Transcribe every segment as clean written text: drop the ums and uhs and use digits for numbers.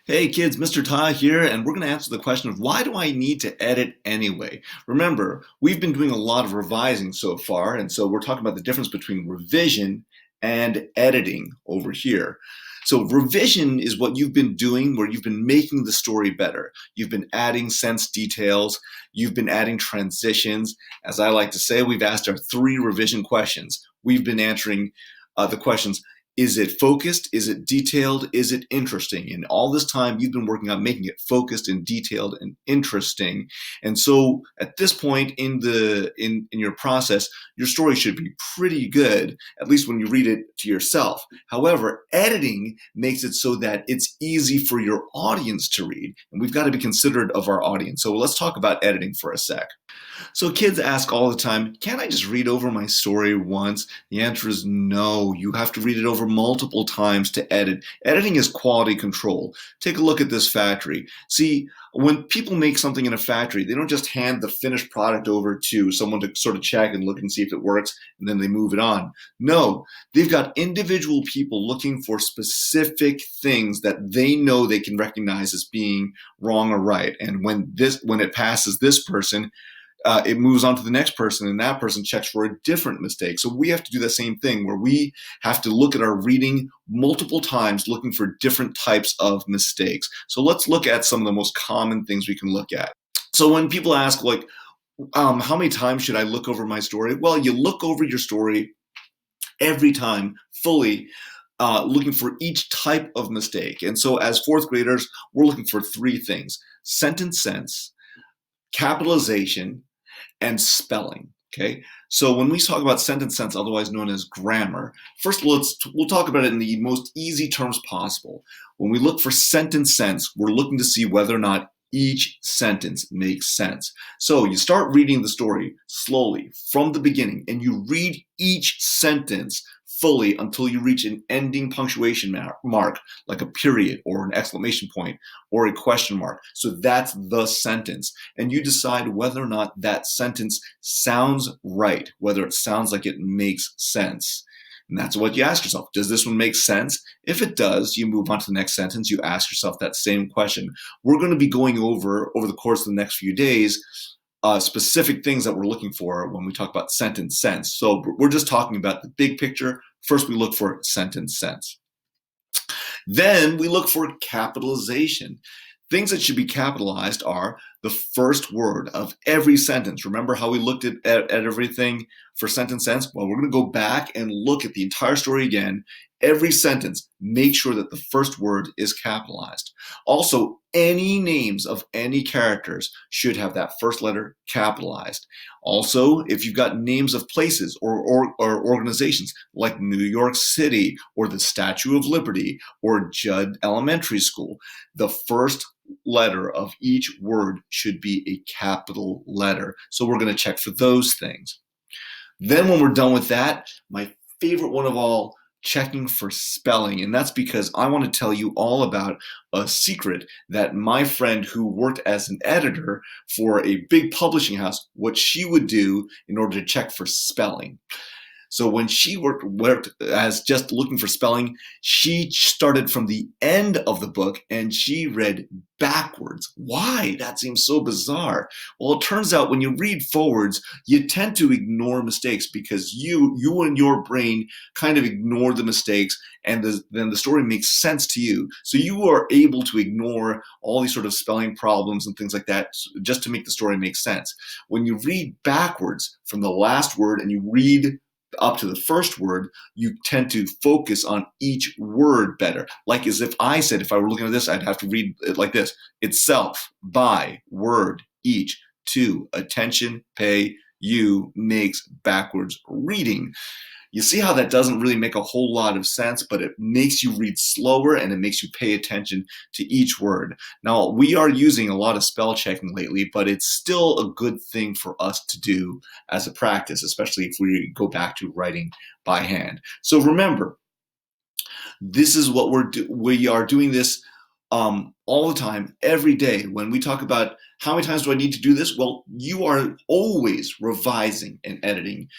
Hey kids, Mr. Ta here, and we're going to answer the question of why do I need to edit anyway? Remember, we've been doing a lot of revising so far, and so we're talking about the difference between revision and editing over here. So revision is what you've been doing where you've been making the story better. You've been adding sense details, you've been adding transitions. As I like to say, we've asked our 3 revision questions. We've been answering the questions: is it focused? Is it detailed? Is it interesting? And all this time you've been working on making it focused and detailed and interesting. And so at this point in your process, your story should be pretty good, at least when you read it to yourself. However, editing makes it so that it's easy for your audience to read. And we've got to be considerate of our audience. So let's talk about editing for a sec. So kids ask all the time, can't I just read over my story once? The answer is no. You have to read it over multiple times to edit. Editing is quality control. Take a look at this factory. See, when people make something in a factory, they don't just hand the finished product over to someone to sort of check and look and see if it works, and then they move it on. No, they've got individual people looking for specific things that they know they can recognize as being wrong or right. And when it passes this person, it moves on to the next person, and that person checks for a different mistake. So we have to do the same thing where we have to look at our reading multiple times looking for different types of mistakes. So let's look at some of the most common things we can look at. So when people ask, like, how many times should I look over my story? Well, you look over your story every time fully, looking for each type of mistake. And so as fourth graders, we're looking for 3 things: sentence sense, capitalization, and spelling. Okay, so when we talk about sentence sense, otherwise known as grammar, first we'll talk about it in the most easy terms possible. When we look for sentence sense, we're looking to see whether or not each sentence makes sense. So you start reading the story slowly from the beginning, and you read each sentence fully until you reach an ending punctuation mark, like a period or an exclamation point or a question mark. So that's the sentence. And you decide whether or not that sentence sounds right, whether it sounds like it makes sense. And that's what you ask yourself. Does this one make sense? If it does, you move on to the next sentence. You ask yourself that same question. We're going to be going over the course of the next few days, specific things that we're looking for when we talk about sentence sense. So we're just talking about the big picture. First, we look for sentence sense. Then we look for capitalization. Things that should be capitalized are the first word of every sentence. Remember how we looked at everything for sentence sense? Well, we're going to go back and look at the entire story again. Every sentence, make sure that the first word is capitalized. Also, any names of any characters should have that first letter capitalized. Also, if you've got names of places or organizations like New York City or the Statue of Liberty or Judd Elementary School, the first letter of each word should be a capital letter. So we're going to check for those things. Then when we're done with that, my favorite one of all, checking for spelling. And that's because I want to tell you all about a secret that my friend who worked as an editor for a big publishing house, what she would do in order to check for spelling. So when she worked as just looking for spelling, she started from the end of the book and she read backwards. Why? That seems so bizarre. Well, it turns out when you read forwards, you tend to ignore mistakes because you and your brain kind of ignore the mistakes, and then the story makes sense to you. So you are able to ignore all these sort of spelling problems and things like that just to make the story make sense. When you read backwards from the last word and you read up to the first word, you tend to focus on each word better. Like as if I said, if I were looking at this, I'd have to read it like this: itself, by, word, each, to, attention, pay, you, makes, backwards reading. You see how that doesn't really make a whole lot of sense, but it makes you read slower and it makes you pay attention to each word. Now, we are using a lot of spell checking lately, but it's still a good thing for us to do as a practice, especially if we go back to writing by hand. So remember, this is what we are doing this all the time, every day. When we talk about how many times do I need to do this? Well, you are always revising and editing.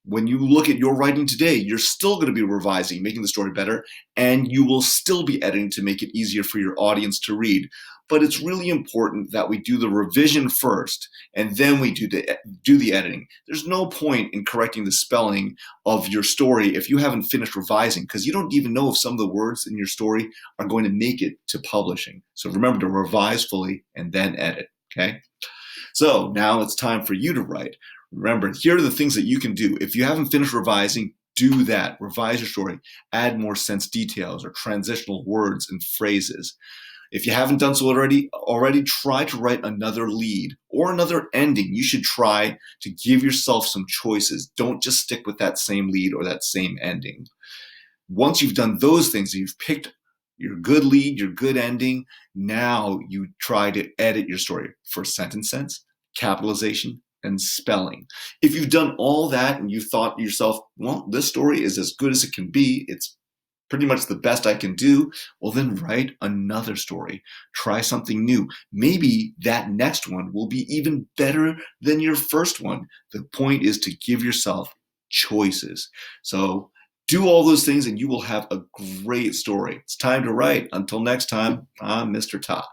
when you look at your writing today, you're still going to be revising, making the story better, and you will still be editing to make it easier for your audience to read. But it's really important that we do the revision first, and then we do the editing. There's no point in correcting the spelling of your story if you haven't finished revising, because you don't even know if some of the words in your story are going to make it to publishing. So remember to revise fully and then edit, okay? So now it's time for you to write. Remember, here are the things that you can do. If you haven't finished revising, do that. Revise your story. Add more sense details or transitional words and phrases. If you haven't done so already try to write another lead or another ending. You should try to give yourself some choices. Don't just stick with that same lead or that same ending. Once you've done those things, you've picked your good lead, your good ending, now you try to edit your story for sentence sense, capitalization, and spelling. If you've done all that and you thought to yourself, well, this story is as good as it can be, it's pretty much the best I can do, well, then write another story. Try something new. Maybe that next one will be even better than your first one. The point is to give yourself choices. So do all those things and you will have a great story. It's time to write. Until next time, I'm Mr. Ta.